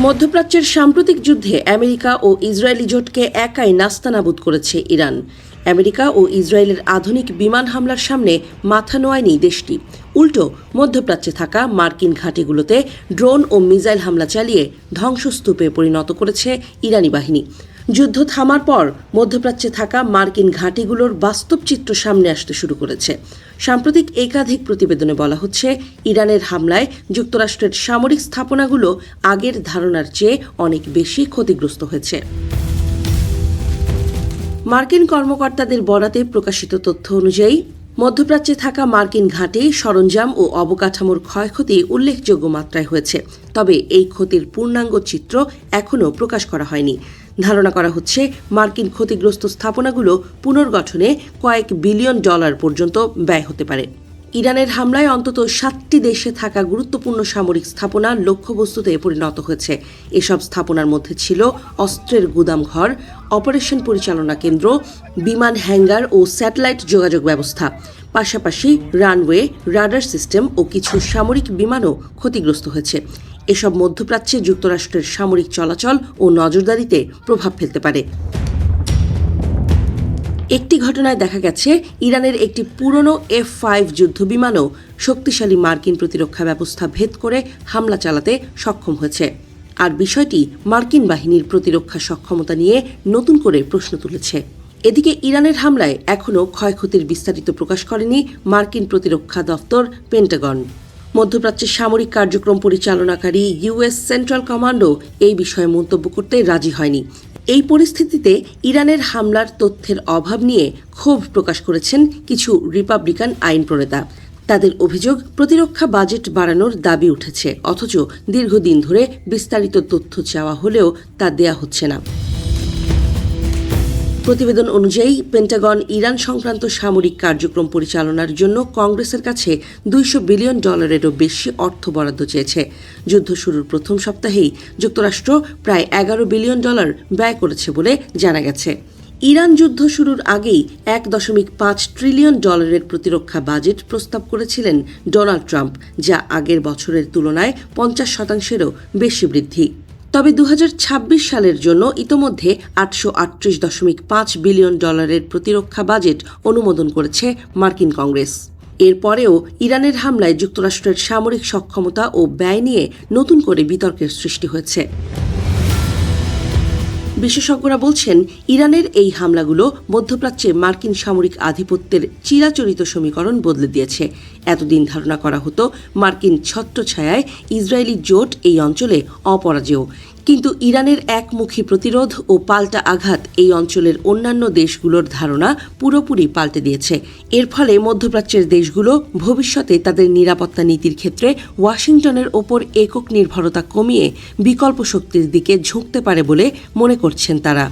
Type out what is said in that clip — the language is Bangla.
মধ্যপ্রাচ্যের সাম্প্রতিক যুদ্ধে আমেরিকা ও ইসরায়েলি জোটকে একাই নাস্তানাবুদ করেছে ইরান। আমেরিকা ও ইসরায়েলের আধুনিক বিমান হামলার সামনে মাথা নোয়ায়নি দেশটি। উল্টো মধ্যপ্রাচ্যে থাকা মার্কিন ঘাঁটিগুলোতে ড্রোন ও মিসাইল হামলা চালিয়ে ধ্বংসস্তূপে পরিণত করেছে ইরানি বাহিনী। যুদ্ধ থামার পর মধ্যপ্রাচ্যে থাকা মার্কিন ঘাঁটিগুলোর বাস্তব চিত্র সামনে আসতে শুরু করেছে। সাম্প্রতিক একাধিক প্রতিবেদনে বলা হচ্ছে, ইরানের হামলায় যুক্তরাষ্ট্রের সামরিক স্থাপনাগুলো আগের ধারণার চেয়ে অনেক বেশি ক্ষতিগ্রস্ত হয়েছে। মার্কিন কর্মকর্তাদের বরাতে প্রকাশিত তথ্য অনুযায়ী মধ্যপ্রাচ্যে থাকা মার্কিন ঘাঁটি, সরঞ্জাম ও অবকাঠামোর ক্ষয়ক্ষতি উল্লেখযোগ্য মাত্রায় হয়েছে। তবে এই ক্ষতির পূর্ণাঙ্গ চিত্র এখনও প্রকাশ করা হয়নি। ধারণা করা হচ্ছে, মার্কিন ক্ষতিগ্রস্ত স্থাপনাগুলো পুনর্গঠনে কয়েক বিলিয়ন ডলার পর্যন্ত ব্যয় হতে পারে। ইরানের হামলায় অন্তত 7টি দেশে থাকা গুরুত্বপূর্ণ সামরিক স্থাপনা লক্ষ্যবস্তুতে পরিণত হয়েছে। এসব স্থাপনার মধ্যে ছিল অস্ত্রের গুদামঘর, অপারেশন পরিচালনা কেন্দ্র, বিমান হ্যাঙ্গার ও স্যাটেলাইট যোগাযোগ ব্যবস্থা। পাশাপাশি রানওয়ে, রাডার সিস্টেম ও কিছু সামরিক বিমানও ক্ষতিগ্রস্ত হয়েছে। এসব মধ্যপ্রাচ্যে যুক্তরাষ্ট্রের সামরিক চলাচল ও নজরদারিতে প্রভাব ফেলতে পারে। একটি ঘটনায় দেখা গেছে, ইরানের একটি পুরনো F-5 যুদ্ধবিমানও শক্তিশালী মার্কিন প্রতিরক্ষা ব্যবস্থা ভেদ করে হামলা চালাতে সক্ষম হয়েছে। আর বিষয়টি মার্কিন বাহিনীর প্রতিরক্ষা সক্ষমতা নিয়ে নতুন করে প্রশ্ন তুলেছে। এদিকে ইরানের হামলায় এখনও ক্ষয়ক্ষতির বিস্তারিত প্রকাশ করেনি মার্কিন প্রতিরক্ষা দফতর পেন্টাগন। মধ্যপ্রাচ্যের সামরিক কার্যক্রম পরিচালনাকারী ইউএস সেন্ট্রাল কমান্ডও এই বিষয়ে মন্তব্য করতে রাজি হয়নি। এই পরিস্থিতিতে ইরানের হামলার তথ্যের অভাব নিয়ে ক্ষোভ প্রকাশ করেছেন কিছু রিপাবলিকান আইন প্রণেতা। তাদের অভিযোগ, প্রতিরক্ষা বাজেট বাড়ানোর দাবি উঠেছে, অথচ দীর্ঘদিন ধরে বিস্তারিত তথ্য চাওয়া হলেও তা দেয়া হচ্ছে না। প্রতিবেদন অনুযায়ী পেন্টাগন ইরান সংক্রান্ত সামরিক কার্যক্রম পরিচালনার জন্য কংগ্রেসের কাছে $200 বিলিয়নেরও বেশি অর্থ বরাদ্দ চেয়েছে। যুদ্ধ শুরুর প্রথম সপ্তাহেই যুক্তরাষ্ট্র প্রায় $11 বিলিয়ন ব্যয় করেছে বলে জানা গেছে। ইরান যুদ্ধ শুরুর আগেই $1.5 ট্রিলিয়ন প্রতিরক্ষা বাজেট প্রস্তাব করেছিলেন ডোনাল্ড ট্রাম্প, যা আগের বছরের তুলনায় 50%-এরও বেশি বৃদ্ধি। তবে 2026 সালের জন্য ইতোমধ্যে $838.5 বিলিয়ন প্রতিরক্ষা বাজেট অনুমোদন করেছে মার্কিন কংগ্রেস। এরপরেও ইরানের হামলায় যুক্তরাষ্ট্রের সামরিক সক্ষমতা ও ব্যয় নিয়ে নতুন করে বিতর্কের সৃষ্টি হয়েছে। বিশেষজ্ঞরা বলছেন, ইরানের এই হামলাগুলো মধ্যপ্রাচ্যে মার্কিন সামরিক আধিপত্যের চিরাচরিত সমীকরণ বদলে দিয়েছে। এতদিন ধারণা করা হতো মার্কিন ছত্রছায়ায় ইসরায়েলি জোট এই অঞ্চলে অপরাজেয়। কিন্তু ইরানের একমুখী প্রতিরোধ ও পাল্টা আঘাত এই অঞ্চলের অন্যান্য দেশগুলোর ধারণা পুরোপুরি পাল্টে দিয়েছে। এর ফলে মধ্যপ্রাচ্যের দেশগুলো ভবিষ্যতে তাদের নিরাপত্তা নীতির ক্ষেত্রে ওয়াশিংটনের ওপর একক নির্ভরতা কমিয়ে বিকল্প শক্তির দিকে ঝুঁকতে পারে বলে মনে করছেন তারা।